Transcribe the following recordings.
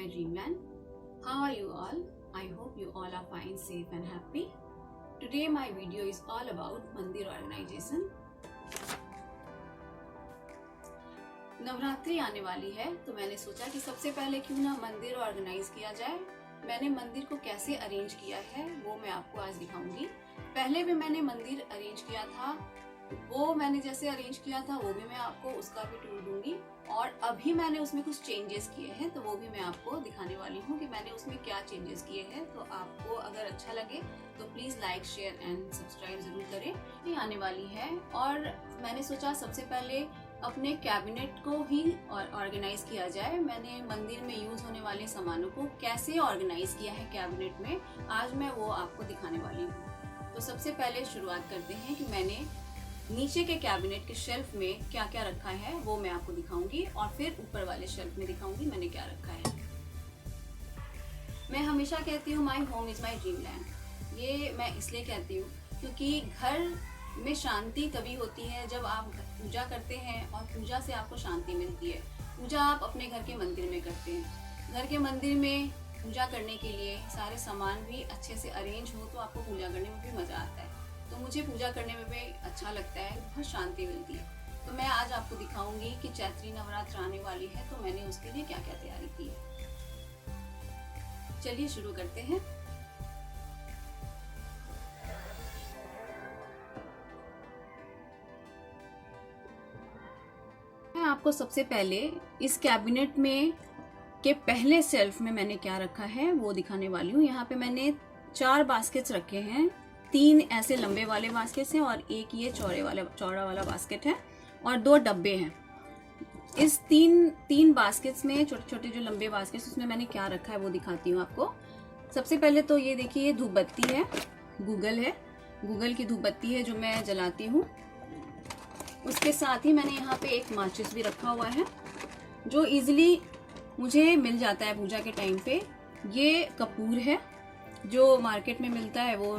dreamland. How are you all? I hope you all are fine, safe and happy. Today my video is all about मंदिर organization. Navratri आने वाली है तो मैंने सोचा कि सबसे पहले क्यों ना मंदिर ऑर्गेनाइज किया जाए। मैंने मंदिर को कैसे अरेंज किया है वो मैं आपको आज दिखाऊंगी। पहले भी मैंने मंदिर अरेंज किया था, वो मैंने जैसे अरेंज किया था वो भी मैं आपको उसका भी टूर दूंगी, और अभी मैंने उसमें कुछ चेंजेस किए हैं तो वो भी मैं आपको दिखाने वाली हूँ कि मैंने उसमें क्या चेंजेस किए हैं। तो आपको अगर अच्छा लगे तो please like share and subscribe ज़रूर करें। ये आने वाली है और मैंने सोचा सबसे पहले अपने कैबिनेट को ही ऑर्गेनाइज किया जाए। मैंने मंदिर में यूज होने वाले सामानों को कैसे ऑर्गेनाइज किया है कैबिनेट में, आज मैं वो आपको दिखाने वाली हूँ। तो सबसे पहले शुरुआत करते हैं कि मैंने नीचे के कैबिनेट के शेल्फ में क्या क्या रखा है वो मैं आपको दिखाऊंगी, और फिर ऊपर वाले शेल्फ में दिखाऊंगी मैंने क्या रखा है। मैं हमेशा कहती हूँ my home is my dream land. ये मैं इसलिए कहती हूँ क्योंकि घर में शांति तभी होती है जब आप पूजा करते हैं, और पूजा से आपको शांति मिलती है। पूजा आप अपने घर के मंदिर में करते हैं। घर के मंदिर में पूजा करने के लिए सारे सामान भी अच्छे से अरेंज हो तो आपको पूजा करने में भी मज़ा आता है। तो मुझे पूजा करने में भी अच्छा लगता है, बहुत शांति मिलती है। तो मैं आज आपको दिखाऊंगी कि चैत्री नवरात्र आने वाली है तो मैंने उसके लिए क्या क्या तैयारी की है। चलिए शुरू करते हैं। मैं आपको सबसे पहले इस कैबिनेट में के पहले शेल्फ में मैंने क्या रखा है वो दिखाने वाली हूँ। यहाँ पे मैंने 4 बास्केट्स रखे हैं, 3 ऐसे लंबे वाले बास्केट्स हैं और एक ये चौड़ा वाला बास्केट है, और 2 डब्बे हैं। इस तीन बास्केट्स में छोटे छोटे जो लंबे बास्केट्स उसमें मैंने क्या रखा है वो दिखाती हूँ आपको। सबसे पहले तो ये देखिए, ये धूप बत्ती है, गूगल की धूप बत्ती है जो मैं जलाती हूँ। उसके साथ ही मैंने यहाँ पे एक माचिस भी रखा हुआ है जो इजीली मुझे मिल जाता है पूजा के टाइम पे। ये कपूर है जो मार्केट में मिलता है, वो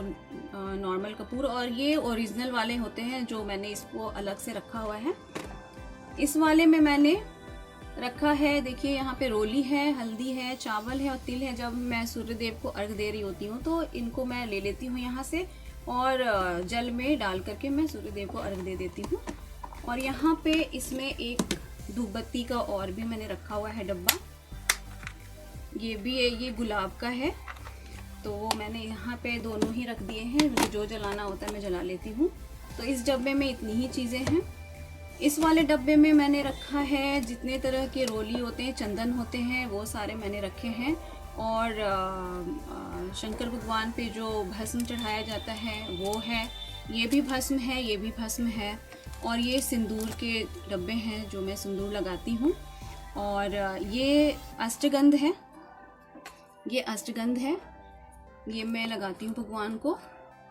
नॉर्मल कपूर, और ये ओरिजिनल वाले होते हैं जो मैंने इसको अलग से रखा हुआ है। इस वाले में मैंने रखा है, देखिए यहाँ पे रोली है, हल्दी है, चावल है और तिल है। जब मैं सूर्यदेव को अर्घ दे रही होती हूँ तो इनको मैं ले लेती हूँ यहाँ से और जल में डाल करके मैं सूर्यदेव को अर्घ दे देती हूँ। और यहाँ पे इसमें एक धूप बत्ती का और भी मैंने रखा हुआ है डब्बा, ये भी है, ये गुलाब का है। तो मैंने यहाँ पे दोनों ही रख दिए हैं, मुझे जो जलाना होता है मैं जला लेती हूँ। तो इस डब्बे में इतनी ही चीज़ें हैं। इस वाले डब्बे में मैंने रखा है जितने तरह के रोली होते हैं, चंदन होते हैं, वो सारे मैंने रखे हैं। और शंकर भगवान पे जो भस्म चढ़ाया जाता है वो है, ये भी भस्म है, ये भी भस्म है। और ये सिंदूर के डब्बे हैं जो मैं सिंदूर लगाती हूँ। और ये अष्टगंध है, ये अष्टगंध है, ये मैं लगाती हूँ भगवान को।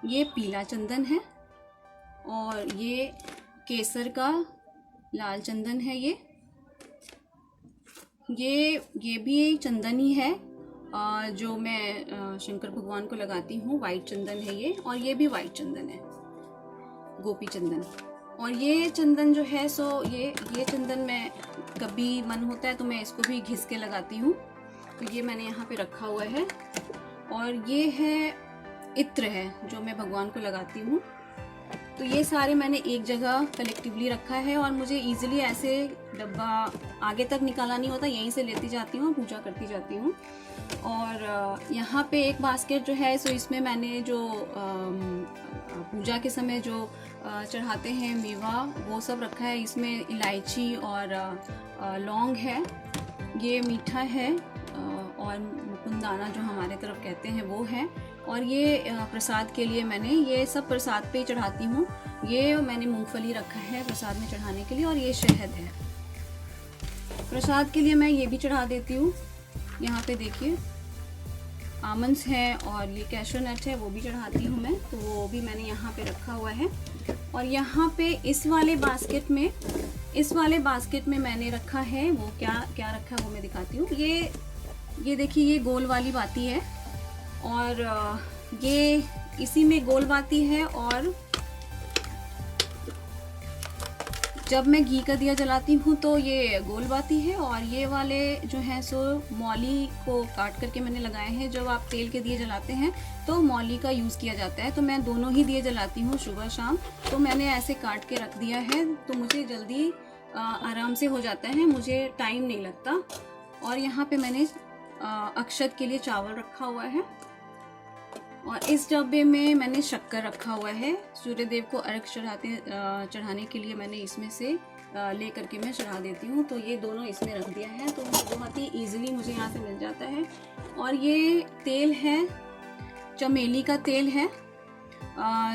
ये पीला चंदन है, और ये केसर का लाल चंदन है। ये भी चंदन ही है जो मैं शंकर भगवान को लगाती हूँ। वाइट चंदन है ये, और ये भी वाइट चंदन है, गोपी चंदन। और ये चंदन जो है सो ये चंदन मैं कभी मन होता है तो मैं इसको भी घिस के लगाती हूँ। तो ये मैंने यहाँ पे रखा हुआ है। और ये है इत्र है जो मैं भगवान को लगाती हूँ। तो ये सारे मैंने एक जगह कलेक्टिवली रखा है, और मुझे इजीली ऐसे डब्बा आगे तक निकाला नहीं होता, यहीं से लेती जाती हूँ, पूजा करती जाती हूँ। और यहाँ पे एक बास्केट जो है सो इसमें मैंने जो पूजा के समय जो चढ़ाते हैं मेवा वो सब रखा है। इसमें इलायची और लौंग है, ये मीठा है, और मुकुंदाना जो हमारे तरफ कहते हैं वो है। और ये प्रसाद के लिए मैंने ये सब प्रसाद पे ही चढ़ाती हूँ। ये मैंने मूंगफली रखा है प्रसाद में चढ़ाने के लिए, और ये शहद है प्रसाद के लिए मैं ये भी चढ़ा देती हूँ। यहाँ पे देखिए आमंड्स है, और ये कैशू नट है, वो भी चढ़ाती हूँ मैं, तो वो भी मैंने यहाँ पे रखा हुआ है। और यहाँ पे इस वाले बास्केट में मैंने रखा है, वो क्या रखा है वो मैं दिखाती हूँ। ये देखिए, ये गोल वाली बाती है, और ये इसी में गोल बाती है, और जब मैं घी का दिया जलाती हूँ तो ये गोल बाती है, और ये वाले जो हैं सो मौली को काट करके मैंने लगाए हैं। जब आप तेल के दिए जलाते हैं तो मौली का यूज़ किया जाता है, तो मैं दोनों ही दिए जलाती हूँ सुबह शाम। तो मैंने ऐसे काट के रख दिया है, तो मुझे जल्दी आराम से हो जाता है, मुझे टाइम नहीं लगता। और यहाँ पे मैंने अक्षत के लिए चावल रखा हुआ है, और इस डब्बे में मैंने शक्कर रखा हुआ है। सूर्यदेव को अर्घ चढ़ाने के लिए मैंने इसमें से ले करके मैं चढ़ा देती हूँ। तो ये दोनों इसमें रख दिया है, तो बहुत ही ईजिली मुझे यहाँ से मिल जाता है। और ये तेल है, चमेली का तेल है।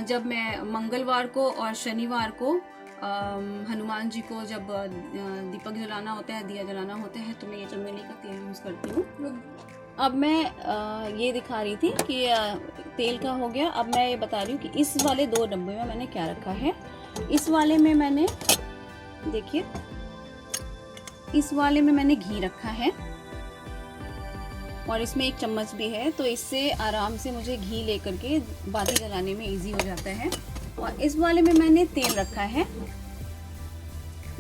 जब मैं मंगलवार को और शनिवार को हनुमान जी को जब दीपक जलाना होता है, दिया जलाना होता है, तो मैं ये चमेली का तेल यूज़ करती हूँ। अब मैं ये दिखा रही थी कि तेल का हो गया। अब मैं ये बता रही हूँ कि इस वाले 2 डब्बे में मैंने क्या रखा है। इस वाले में मैंने, देखिए, इस वाले में मैंने घी रखा है, और इसमें 1 चम्मच भी है, तो इससे आराम से मुझे घी लेकर के बाती जलाने में इजी हो जाता है। और इस वाले में मैंने तेल रखा है,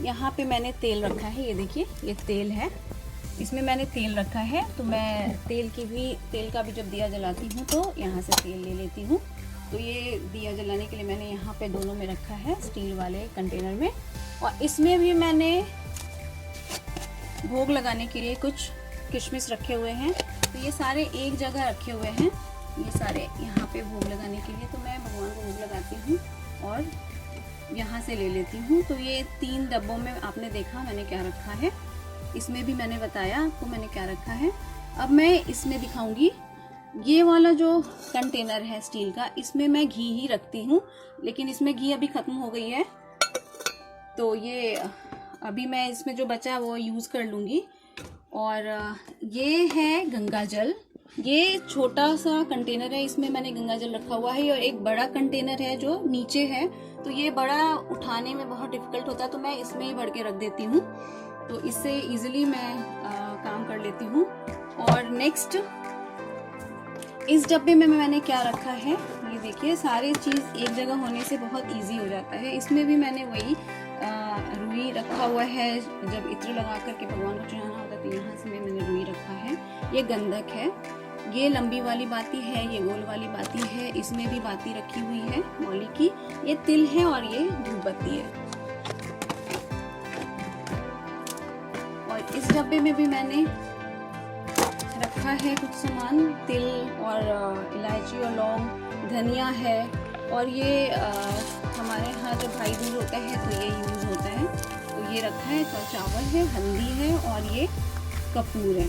यहाँ पे मैंने तेल रखा है, ये देखिए ये तेल है, इसमें मैंने तेल रखा है। तो मैं तेल का भी जब दिया जलाती हूँ तो यहाँ से तेल ले लेती हूँ। तो ये दिया जलाने के लिए मैंने यहाँ पे दोनों में रखा है, स्टील वाले कंटेनर में। और इसमें भी मैंने भोग लगाने के लिए कुछ किशमिश रखे हुए हैं, तो ये सारे एक जगह रखे हुए हैं, ये सारे यहाँ पे भोग लगाने के लिए। तो मैं भगवान को भोग लगाती हूँ और यहाँ से ले लेती हूँ। तो ये 3 डब्बों में आपने देखा मैंने क्या रखा है, इसमें भी मैंने बताया आपको मैंने क्या रखा है। अब मैं इसमें दिखाऊंगी, ये वाला जो कंटेनर है स्टील का, इसमें मैं घी ही रखती हूँ, लेकिन इसमें घी अभी ख़त्म हो गई है, तो ये अभी मैं इसमें जो बचा वो यूज़ कर लूँगी। और ये है गंगा जल, ये छोटा सा कंटेनर है, इसमें मैंने गंगा जल रखा हुआ है। और एक बड़ा कंटेनर है जो नीचे है, तो ये बड़ा उठाने में बहुत डिफिकल्ट होता है, तो मैं इसमें ही भर के रख देती हूँ, तो इससे इजीली मैं काम कर लेती हूँ। और नेक्स्ट इस डब्बे में मैंने क्या रखा है, ये देखिए, सारी चीज़ एक जगह होने से बहुत इजी हो जाता है। इसमें भी मैंने वही रुई रखा हुआ है, जब इत्र लगा करके भगवान को चढ़ाना होता है, तो यहाँ से मैंने रुई रखा है। ये गंधक है, ये लंबी वाली बाती है, ये गोल वाली बाती है, इसमें भी बाती रखी हुई है मौली की, ये तिल है, और ये धूपबत्ती है। और इस डब्बे में भी मैंने रखा है कुछ सामान, तिल और इलायची और लौंग, धनिया है, और ये हमारे यहाँ जब भाई दूज होता है तो ये यूज़ होता है, तो ये रखा है। तो चावल है, हल्दी है, और ये कपूर है।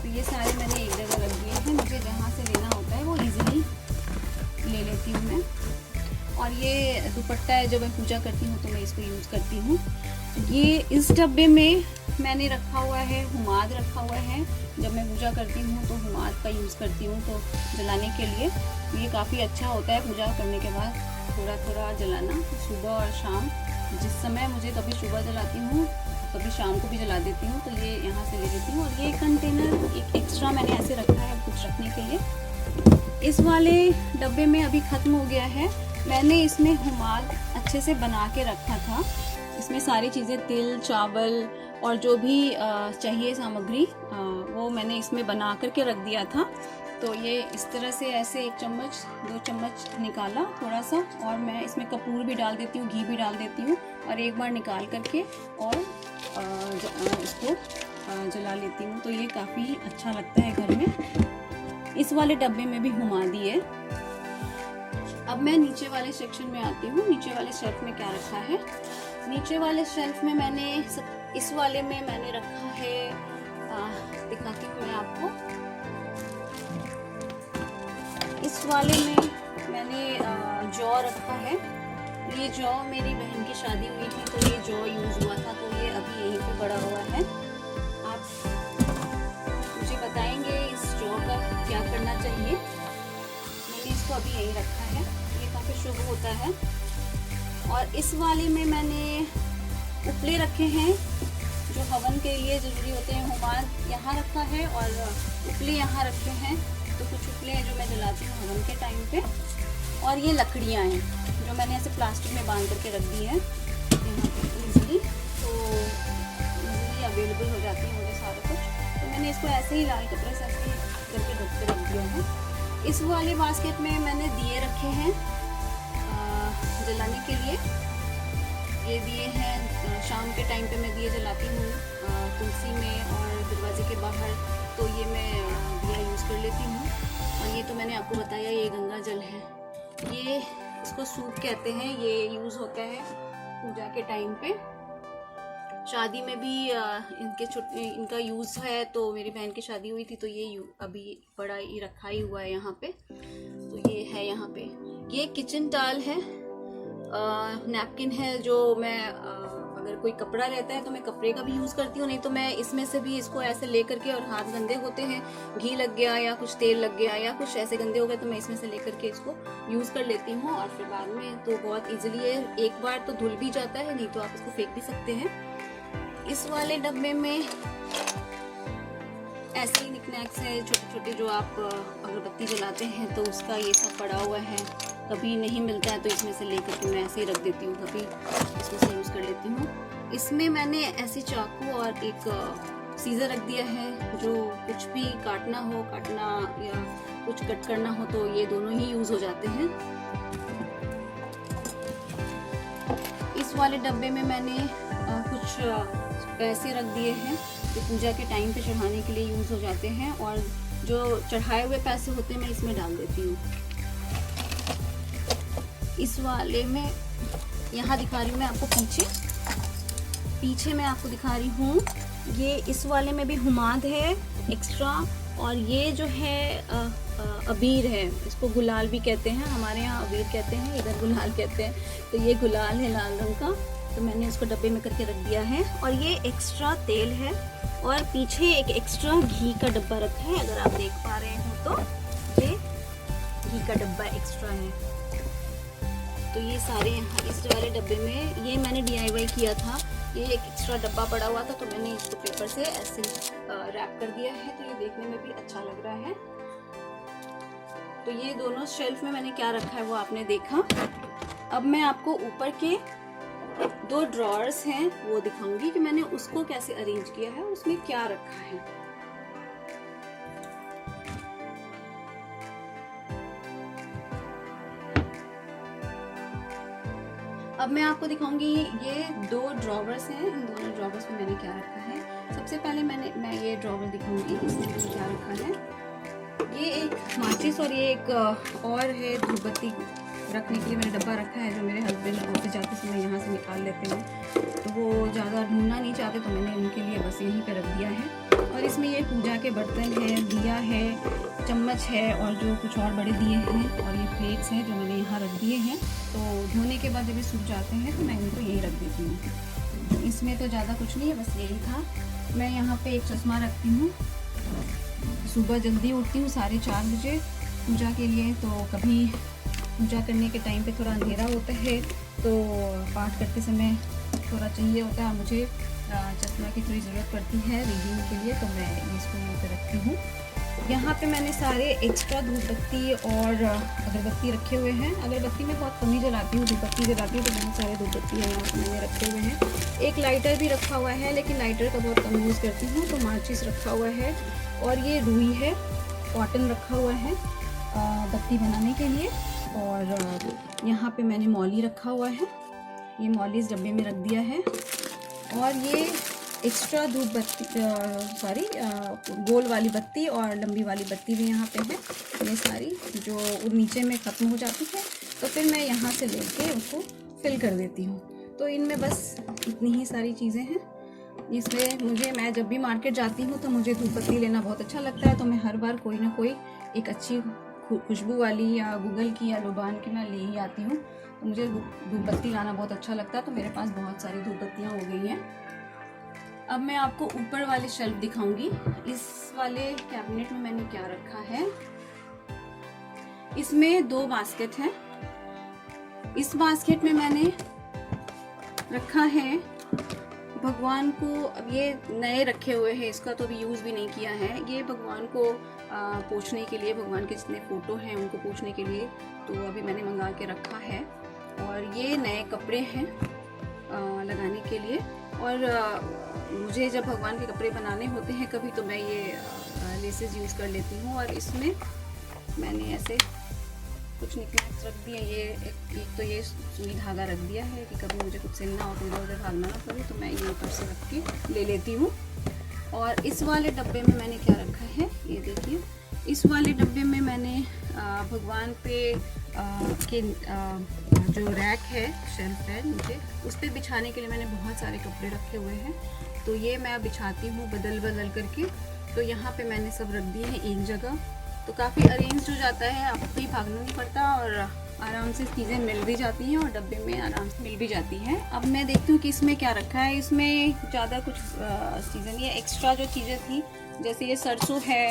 तो ये सारे मैंने एक जगह रख दिए हैं, मुझे जहाँ से लेना होता है वो इजीली ले लेती हूँ मैं। और ये दुपट्टा है, जब मैं पूजा करती हूँ तो मैं इसको यूज़ करती हूँ। ये इस डब्बे में मैंने रखा हुआ है, हुमाद रखा हुआ है, जब मैं पूजा करती हूँ तो हुमाद का यूज़ करती हूँ तो जलाने के लिए। ये काफ़ी अच्छा होता है पूजा करने के बाद थोड़ा थोड़ा जलाना, सुबह और शाम। जिस समय मुझे कभी सुबह जलाती हूँ कभी शाम को भी जला देती हूँ, तो ये यहाँ से ले लेती हूँ। और ये कंटेनर एक एक्स्ट्रा मैंने ऐसे रखा है कुछ रखने के लिए। इस वाले डब्बे में अभी ख़त्म हो गया है, मैंने इसमें हुमाद अच्छे से बना के रखा था। इसमें सारी चीज़ें, तिल, चावल और जो भी चाहिए सामग्री, वो मैंने इसमें बना करके रख दिया था। तो ये इस तरह से ऐसे 1 चम्मच 2 चम्मच निकाला थोड़ा सा, और मैं इसमें कपूर भी डाल देती हूँ, घी भी डाल देती हूँ, और एक बार निकाल करके और इसको जला लेती हूँ। तो ये काफ़ी अच्छा लगता है घर में। इस वाले डब्बे में भी हुमादी है। अब मैं नीचे वाले सेक्शन में आती हूँ। नीचे वाले शेल्फ में क्या रखा है, नीचे वाले शेल्फ में मैंने इस वाले में मैंने रखा है, दिखाती हूँ मैं आपको। इस वाले में मैंने जौ रखा है। ये जौ मेरी बहन की शादी हुई थी तो ये जौ यूज़ हुआ था, तो ये अभी यहीं पे पड़ा हुआ है। आप मुझे बताएंगे इस जौ का क्या करना चाहिए। मैंने इसको अभी यहीं रखा है, ये काफ़ी शुभ होता है। और इस वाले में मैंने उपले रखे हैं जो हवन के लिए ज़रूरी होते हैं। हुमाद यहाँ रखा है और उपले यहाँ रखे हैं। तो कुछ उपले हैं जो मैं जलाती हूँ हवन के टाइम पे। और ये लकड़ियाँ हैं जो मैंने ऐसे प्लास्टिक में बांध करके रख दी हैं तो इजीली अवेलेबल हो जाती है मुझे सारा कुछ। तो मैंने इसको ऐसे ही लाल कपड़े से ऐसे करके ढक के रख दिया है। इस वाले बास्केट में मैंने दिए रखे हैं जलाने के लिए। ये दिए हैं, शाम के टाइम पे मैं दिए जलाती हूँ तुलसी में और दरवाजे के बाहर, तो ये मैं दिया यूज़ कर लेती हूँ। और ये तो मैंने आपको बताया, ये गंगा जल है, ये इसको सूप कहते हैं, ये यूज़ होता है पूजा के टाइम पे। शादी में भी इनका यूज़ है। तो मेरी बहन की शादी हुई थी तो ये अभी बड़ा ही रखा ही हुआ है यहाँ पे, तो ये है यहाँ पे। ये किचन टॉवल है, नैपकिन है, जो मैं अगर कोई कपड़ा रहता है तो मैं कपड़े का भी यूज़ करती हूँ, नहीं तो मैं इसमें से भी इसको ऐसे ले करके, और हाथ गंदे होते हैं, घी लग गया या कुछ तेल लग गया या कुछ ऐसे गंदे हो गए, तो मैं इसमें से ले करके इसको यूज़ कर लेती हूँ। और फिर बाद में तो बहुत इजीली है, एक बार तो धुल भी जाता है, नहीं तो आप इसको फेंक भी सकते हैं। इस वाले डब्बे में ऐसे ही निकनैक्स है छोटे छोटे, जो आप अगरबत्ती जलाते हैं तो उसका ये सब पड़ा हुआ है। कभी नहीं मिलता है तो इसमें से लेकर के मैं ऐसे ही रख देती हूँ, कभी इसमें से यूज़ कर लेती हूँ। इसमें मैंने ऐसे चाकू और एक सीजर रख दिया है, जो कुछ भी काटना या कुछ कट करना हो तो ये दोनों ही यूज़ हो जाते हैं। इस वाले डब्बे में मैंने कुछ पैसे रख दिए हैं जो पूजा के टाइम पे चढ़ाने के लिए यूज़ हो जाते हैं, और जो चढ़ाए हुए पैसे होते हैं मैं इसमें डाल देती हूँ। इस वाले में यहाँ दिखा रही हूँ मैं आपको, पीछे मैं आपको दिखा रही हूँ। ये इस वाले में भी हुमाद है एक्स्ट्रा, और ये जो है अबीर है, इसको गुलाल भी कहते हैं, हमारे यहाँ अबीर कहते हैं, इधर गुलाल कहते हैं। तो ये गुलाल है लाल रंग का, तो मैंने इसको डब्बे में करके रख दिया है। और ये एक्स्ट्रा तेल है, और पीछे एक एक्स्ट्रा घी का डब्बा रखा है, अगर आप देख पा रहे हो तो ये घी का डब्बा एक्स्ट्रा है। तो ये सारे यहाँ इस वाले डब्बे में, ये मैंने DIY किया था, ये एक एक्स्ट्रा डब्बा पड़ा हुआ था तो मैंने इसको पेपर से ऐसे रैप कर दिया है, तो ये देखने में भी अच्छा लग रहा है। तो ये दोनों शेल्फ में मैंने क्या रखा है वो आपने देखा। अब मैं आपको ऊपर के 2 ड्रॉअर्स हैं वो दिखाऊंगी कि मैंने उसको कैसे अरेंज किया है, उसमें क्या रखा है। अब मैं आपको दिखाऊंगी ये 2 ड्रॉवर्स हैं, इन दोनों ड्रॉवर्स में मैंने क्या रखा है। सबसे पहले मैं ये ड्रॉवर दिखाऊंगी, इसमें मैंने क्या रखा है। ये एक माचिस और ये एक और है धूपबत्ती रखने के लिए मैंने डब्बा रखा है, जो मेरे हस्बैंड ऑफिस जाते समय यहाँ से निकाल लेते हैं, तो वो ज़्यादा ढूंढना नहीं चाहते, तो मैंने उनके लिए बस यहीं पे रख दिया है। और इसमें ये पूजा के बर्तन है, दिया है, चम्मच है, और जो कुछ और बड़े दिए हैं, और ये प्लेट्स हैं जो मैंने यहाँ रख दिए हैं। तो धोने के बाद जब ये सूख जाते हैं तो मैं इनको यहीं रख देती हूँ। इसमें तो ज़्यादा कुछ नहीं है, बस यही था। मैं यहाँ पे एक चश्मा रखती हूँ, सुबह जल्दी उठती हूँ 4:30 बजे पूजा के लिए, तो कभी पूजा करने के टाइम पे थोड़ा अंधेरा होता है, तो पाठ करते समय थोड़ा चाहिए होता है, मुझे चश्मा की थोड़ी ज़रूरत पड़ती है रीडिंग के लिए, तो मैं इसको यहाँ पे रखती हूँ। यहाँ पे मैंने सारे एक्स्ट्रा धूपबत्ती और अगरबत्ती रखे हुए हैं। अगरबत्ती में बहुत कम ही जलाती हूँ, धूपबत्ती जलाती हूँ, तो बहुत सारे धूपबत्ती है यहाँ पे मैंने रखे हुए हैं। एक लाइटर भी रखा हुआ है, लेकिन लाइटर का बहुत कम यूज़ करती हूँ, तो माचिस रखा हुआ है। और ये रुई है, कॉटन रखा हुआ है बत्ती बनाने के लिए। और यहाँ पे मैंने मौली रखा हुआ है, ये मौली इस डब्बे में रख दिया है। और ये एक्स्ट्रा धूप बत्ती गोल वाली बत्ती और लंबी वाली बत्ती भी यहाँ पे है, ये सारी जो नीचे में ख़त्म हो जाती है, तो फिर मैं यहाँ से लेके उसको फिल कर देती हूँ। तो इनमें बस इतनी ही सारी चीज़ें हैं। इसमें मैं जब भी मार्केट जाती हूँ तो मुझे धूप बत्ती लेना बहुत अच्छा लगता है, तो मैं हर बार कोई ना कोई एक अच्छी खुशबू वाली या गूगल की या लोबान की मैं ले ही आती हूँ। तो मुझे धूप बत्ती लाना बहुत अच्छा लगता है, तो मेरे पास बहुत सारी धूप बत्तियाँ हो गई हैं। अब मैं आपको ऊपर वाले शेल्फ दिखाऊंगी। इस वाले कैबिनेट में मैंने क्या रखा है। इसमें 2 बास्केट हैं। इस बास्केट में मैंने रखा है भगवान को, अब ये नए रखे हुए हैं, इसका तो अभी यूज़ भी नहीं किया है। ये भगवान को पोंछने के लिए, भगवान के जितने फ़ोटो हैं उनको पोंछने के लिए, तो अभी मैंने मंगा के रखा है। और ये नए कपड़े हैं, लगाने के लिए। और मुझे जब भगवान के कपड़े बनाने होते हैं कभी, तो मैं ये लेसेस यूज़ कर लेती हूँ। और इसमें मैंने ऐसे कुछ निकलेस रख दिए। ये एक तो ये सुई धागा रख दिया है कि कभी मुझे कुछ सिलना हो तो इधर उधर भागना ना पड़े, तो मैं ये ऊपर से रख के ले लेती हूँ। और इस वाले डब्बे में मैंने क्या रखा है, ये देखिए। इस वाले डब्बे में मैंने भगवान पे के जो रैक है, शेल्फ है नीचे, उस पर बिछाने के लिए मैंने बहुत सारे कपड़े रखे हुए हैं। तो ये मैं बिछाती हूँ बदल बदल करके। तो यहाँ पे मैंने सब रख दिए हैं एक जगह, तो काफ़ी अरेंज हो जाता है, आपको कहीं भागना नहीं पड़ता और आराम से चीज़ें मिल भी जाती हैं और डब्बे में आराम से मिल भी जाती हैं। अब मैं देखती हूँ कि इसमें क्या रखा है। इसमें ज़्यादा कुछ चीज़ें नहीं है, एक्स्ट्रा जो चीज़ें थी, जैसे ये सरसों है,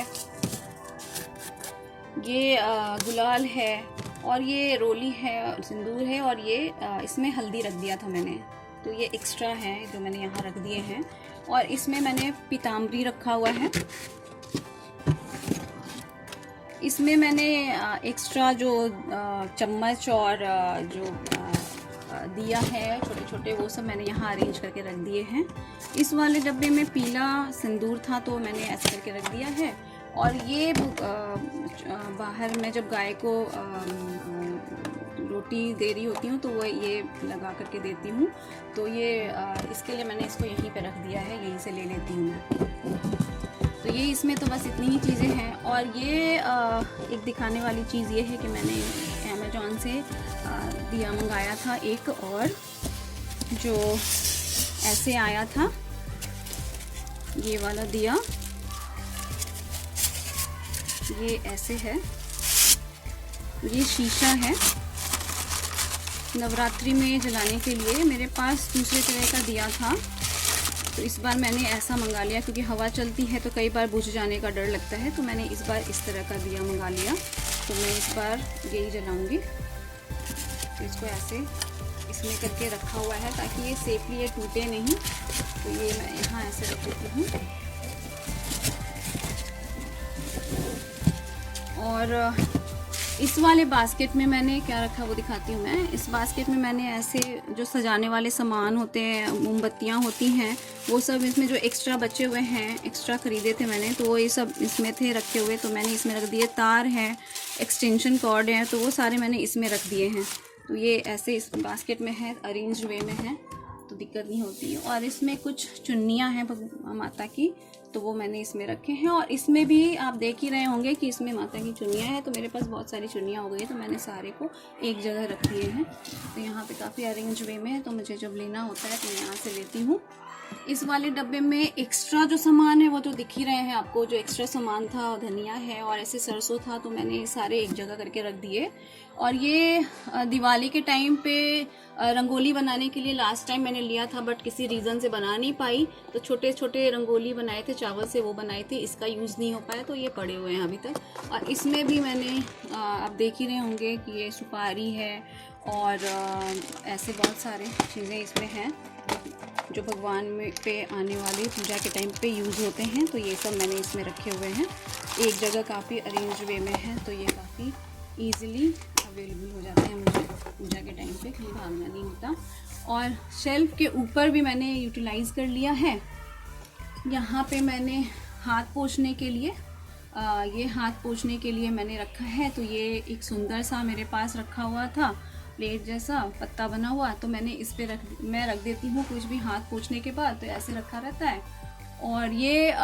ये गुलाल है, और ये रोली है, सिंदूर है, और ये इसमें हल्दी रख दिया था मैंने, तो ये एक्स्ट्रा है जो मैंने यहाँ रख दिए हैं। और इसमें मैंने पीताम्बरी रखा हुआ है। इसमें मैंने एक्स्ट्रा जो चम्मच और जो दिया है छोटे छोटे, वो सब मैंने यहाँ अरेंज करके रख दिए हैं। इस वाले डब्बे में पीला सिंदूर था, तो मैंने ऐसे करके रख दिया है। और ये बाहर मैं जब गाय को रोटी दे रही होती हूँ तो वो ये लगा करके देती हूँ, तो ये इसके लिए मैंने इसको यहीं पे रख दिया है, यहीं से ले लेती हूँ मैं। तो ये इसमें तो बस इतनी ही चीज़ें हैं। और ये एक दिखाने वाली चीज़ ये है कि मैंने अमेज़ॉन से दिया मंगाया था एक, और जो ऐसे आया था ये वाला दिया, ये ऐसे है, ये शीशा है नवरात्रि में जलाने के लिए। मेरे पास दूसरे तरह का दिया था, तो इस बार मैंने ऐसा मंगा लिया, क्योंकि हवा चलती है तो कई बार बुझ जाने का डर लगता है, तो मैंने इस बार इस तरह का दिया मंगा लिया। तो मैं इस बार यही जलाऊंगी। तो इसको ऐसे इसमें करके रखा हुआ है ताकि ये सेफली ये टूटे नहीं, तो ये मैं यहाँ ऐसे रख देती हूँ। और इस वाले बास्केट में मैंने क्या रखा वो दिखाती हूँ मैं। इस बास्केट में मैंने ऐसे जो सजाने वाले सामान होते हैं, मोमबत्तियाँ होती हैं, वो सब इसमें जो एक्स्ट्रा बचे हुए हैं, एक्स्ट्रा ख़रीदे थे मैंने, तो वो ये सब इसमें थे रखे हुए, तो मैंने इसमें रख दिए। तार है, एक्सटेंशन कॉर्ड है, तो वो सारे मैंने इसमें रख दिए हैं। तो ये ऐसे इस बास्केट में है, अरेंज वे में है, तो दिक्कत नहीं होती है। और इसमें कुछ चुन्नियाँ हैं माता की, तो वो मैंने इसमें रखे हैं। और इसमें भी आप देख ही रहे होंगे कि इसमें माता की चुन्नियाँ हैं, तो मेरे पास बहुत सारी चुन्नियाँ हो गई है, तो मैंने सारे को एक जगह रख दिए हैं। तो यहाँ पे काफ़ी अरेंज वे में है, तो मुझे जब लेना होता है तो मैं यहाँ से लेती हूँ। इस वाले डब्बे में एक्स्ट्रा जो सामान है वो तो दिख ही रहे हैं आपको, जो एक्स्ट्रा सामान था, धनिया है और ऐसे सरसों था, तो मैंने सारे एक जगह करके रख दिए। और ये दिवाली के टाइम पे रंगोली बनाने के लिए लास्ट टाइम मैंने लिया था, बट किसी रीज़न से बना नहीं पाई, तो छोटे छोटे रंगोली बनाए थे, चावल से वो बनाए थे, इसका यूज़ नहीं हो पाया, तो ये पड़े हुए हैं अभी तक। और इसमें भी मैंने आप देख ही रहे होंगे कि ये सुपारी है और ऐसे बहुत सारे चीज़ें इसमें हैं जो भगवान में पे आने वाले पूजा के टाइम पे यूज़ होते हैं, तो ये सब मैंने इसमें रखे हुए हैं। एक जगह काफ़ी अरेंज वे में है, तो ये काफ़ी ईज़िली अवेलेबल हो जाते हैं मुझे पूजा के टाइम पे, कहीं भागना नहीं होता। और शेल्फ के ऊपर भी मैंने यूटिलाइज़ कर लिया है। यहाँ पे मैंने हाथ पोंछने के लिए ये हाथ पोंछने के लिए मैंने रखा है, तो ये एक सुंदर सा मेरे पास रखा हुआ था, प्लेट जैसा पत्ता बना हुआ, तो मैंने इस पे मैं रख देती हूँ कुछ भी हाथ पोंछने के बाद, तो ऐसे रखा रहता है। और ये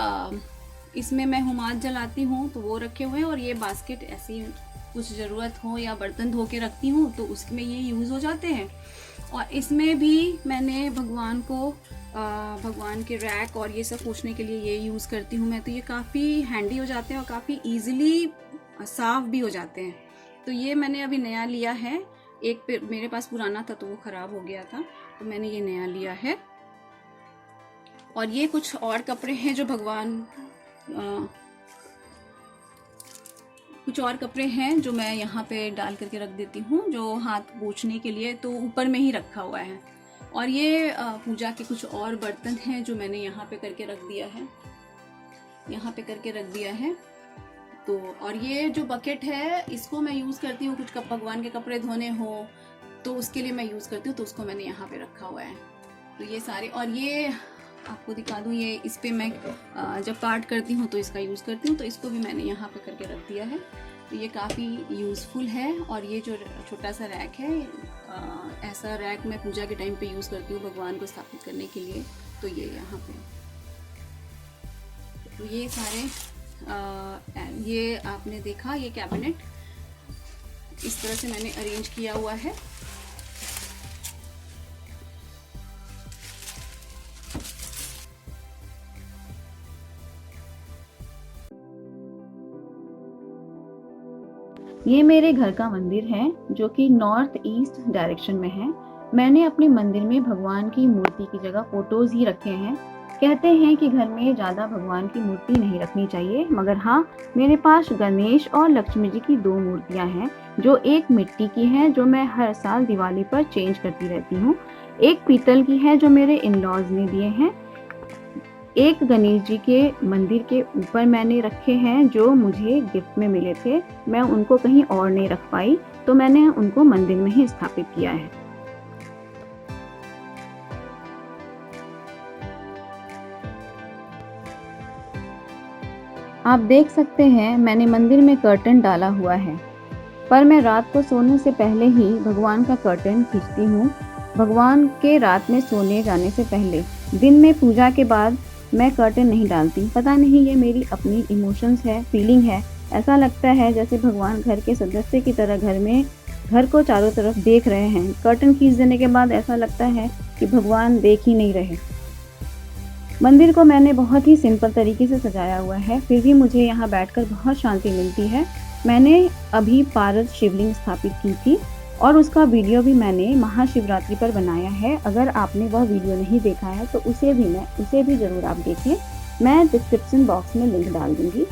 इसमें मैं हुमाद जलाती हूँ, तो वो रखे हुए हैं। और ये बास्केट ऐसी कुछ ज़रूरत हो या बर्तन धो के रखती हूँ, तो उसमें ये यूज़ हो जाते हैं। और इसमें भी मैंने भगवान को भगवान के रैक और ये सब पोंछने के लिए ये यूज़ करती हूँ मैं, तो ये काफ़ी हैंडी हो जाते हैं और काफ़ी ईज़िली साफ़ भी हो जाते हैं। तो ये मैंने अभी नया लिया है, एक मेरे पास पुराना था तो वो ख़राब हो गया था, तो मैंने ये नया लिया है। और ये कुछ और कपड़े हैं जो भगवान कुछ और कपड़े हैं जो मैं यहाँ पे डाल करके रख देती हूँ, जो हाथ पोंछने के लिए, तो ऊपर में ही रखा हुआ है। और ये पूजा के कुछ और बर्तन हैं जो मैंने यहाँ पे करके रख दिया है, यहाँ पे करके रख दिया है। तो और ये जो बकेट है इसको मैं यूज़ करती हूँ, कुछ भगवान के कपड़े धोने हो तो उसके लिए मैं यूज़ करती हूँ, तो उसको मैंने यहाँ पे रखा हुआ है। तो ये सारे, और ये आपको दिखा दूँ, ये इस पे मैं जब पार्ट करती हूँ तो इसका यूज़ करती हूँ, तो इसको भी मैंने यहाँ पे करके रख दिया है। तो ये काफ़ी यूज़फुल है। और ये जो छोटा सा रैक है, ऐसा रैक मैं पूजा के टाइम पे यूज़ करती हूँ भगवान को स्थापित करने के लिए। तो ये यहाँ पे, तो ये सारे ये आपने देखा, ये कैबिनेट इस तरह से मैंने अरेंज किया हुआ है। ये मेरे घर का मंदिर है जो कि नॉर्थ ईस्ट डायरेक्शन में है। मैंने अपने मंदिर में भगवान की मूर्ति की जगह फोटोज ही रखे हैं। कहते हैं कि घर में ज़्यादा भगवान की मूर्ति नहीं रखनी चाहिए, मगर हाँ, मेरे पास गणेश और लक्ष्मी जी की 2 मूर्तियाँ हैं, जो एक मिट्टी की है जो मैं हर साल दिवाली पर चेंज करती रहती हूँ, एक पीतल की है जो मेरे इन लॉज ने दिए हैं, एक गणेश जी के मंदिर के ऊपर मैंने रखे हैं जो मुझे गिफ्ट में मिले थे। मैं उनको कहीं और नहीं रख पाई, तो मैंने उनको मंदिर में ही स्थापित किया है। आप देख सकते हैं मैंने मंदिर में कर्टन डाला हुआ है, पर मैं रात को सोने से पहले ही भगवान का कर्टन खींचती हूँ। भगवान के रात में सोने जाने से पहले, दिन में पूजा के बाद मैं कर्टन नहीं डालती। पता नहीं, ये मेरी अपनी इमोशंस है, फीलिंग है। ऐसा लगता है जैसे भगवान घर के सदस्य की तरह घर को चारों तरफ देख रहे हैं। कर्टन खींच देने के बाद ऐसा लगता है कि भगवान देख ही नहीं रहे। मंदिर को मैंने बहुत ही सिंपल तरीके से सजाया हुआ है, फिर भी मुझे यहाँ बैठकर बहुत शांति मिलती है। मैंने अभी पारस शिवलिंग स्थापित की थी और उसका वीडियो भी मैंने महाशिवरात्रि पर बनाया है। अगर आपने वह वीडियो नहीं देखा है तो उसे भी ज़रूर आप देखें। मैं डिस्क्रिप्शन बॉक्स में लिंक डाल दूँगी।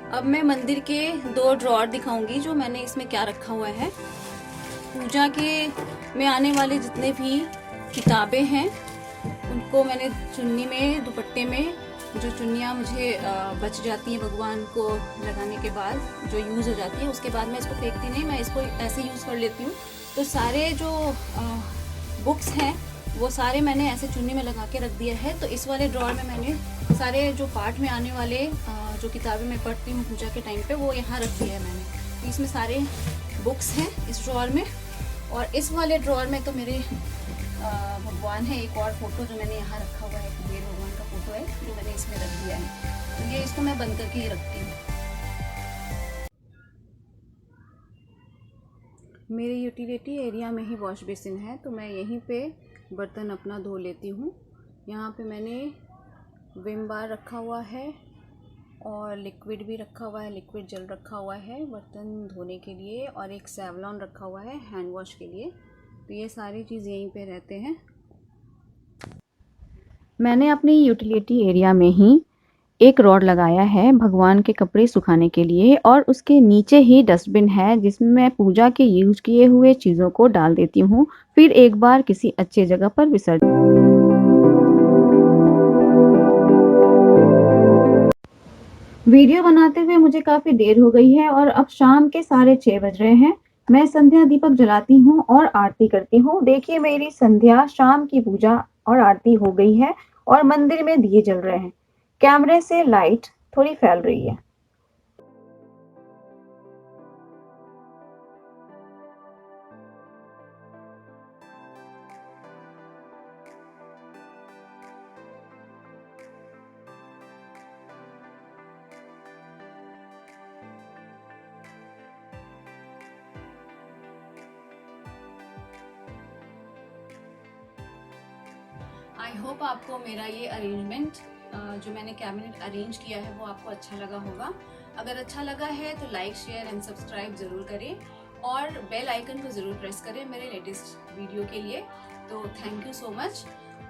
अब मैं मंदिर के 2 ड्रॉअर दिखाऊंगी जो मैंने इसमें क्या रखा हुआ है। पूजा के में आने वाले जितने भी किताबें हैं उनको मैंने चुन्नी में, दुपट्टे में जो चुन्नियाँ मुझे बच जाती हैं भगवान को लगाने के बाद, जो यूज़ हो जाती है, उसके बाद मैं इसको फेंकती नहीं, मैं इसको ऐसे यूज़ कर लेती हूँ। तो सारे जो बुक्स हैं वो सारे मैंने ऐसे चुन्नी में लगा के रख दिया है। तो इस वाले ड्रॉअर में मैंने सारे जो पाठ में आने वाले जो किताबें मैं पढ़ती हूँ पूजा के टाइम पे, वो यहाँ रख दिया है मैंने। तो इसमें सारे बुक्स हैं इस ड्रॉअर में। और इस वाले ड्रॉअर में तो मेरे भगवान है, एक और फोटो जो मैंने यहाँ रखा हुआ है, कुबेर भगवान का फोटो है जो मैंने इसमें रख दिया है। तो ये इसको मैं बंद करके ही रखती हूँ। मेरे यूटिलिटी एरिया में ही वॉश बेसिन है, तो मैं यहीं पे बर्तन अपना धो लेती हूँ। यहाँ पे मैंने विम बार रखा हुआ है और लिक्विड भी रखा हुआ है, लिक्विड जेल रखा हुआ है बर्तन धोने के लिए, और एक सेवलॉन रखा हुआ है हैंड वॉश के लिए। तो ये सारी चीज़ यहीं पे रहते हैं। मैंने अपनी यूटिलिटी एरिया में ही एक रॉड लगाया है भगवान के कपड़े सुखाने के लिए, और उसके नीचे ही डस्टबिन है जिसमें मैं पूजा के यूज किए हुए चीज़ों को डाल देती हूँ, फिर एक बार किसी अच्छे जगह पर विसर्जन। वीडियो बनाते हुए मुझे काफ़ी देर हो गई है और अब शाम के 6:30 बज रहे हैं। मैं संध्या दीपक जलाती हूँ और आरती करती हूँ। देखिए, मेरी संध्या, शाम की पूजा और आरती हो गई है और मंदिर में दिए जल रहे हैं। कैमरे से लाइट थोड़ी फैल रही है। आई होप आपको मेरा ये अरेंजमेंट जो मैंने कैबिनेट अरेंज किया है वो आपको अच्छा लगा होगा। अगर अच्छा लगा है तो लाइक, शेयर एंड सब्सक्राइब ज़रूर करें और बेल आइकन को ज़रूर प्रेस करें मेरे लेटेस्ट वीडियो के लिए। तो थैंक यू सो मच।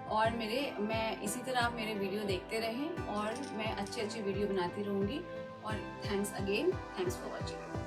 और मैं इसी तरह आप मेरे वीडियो देखते रहें और मैं अच्छी वीडियो बनाती रहूँगी। और thanks again, thanks for watching.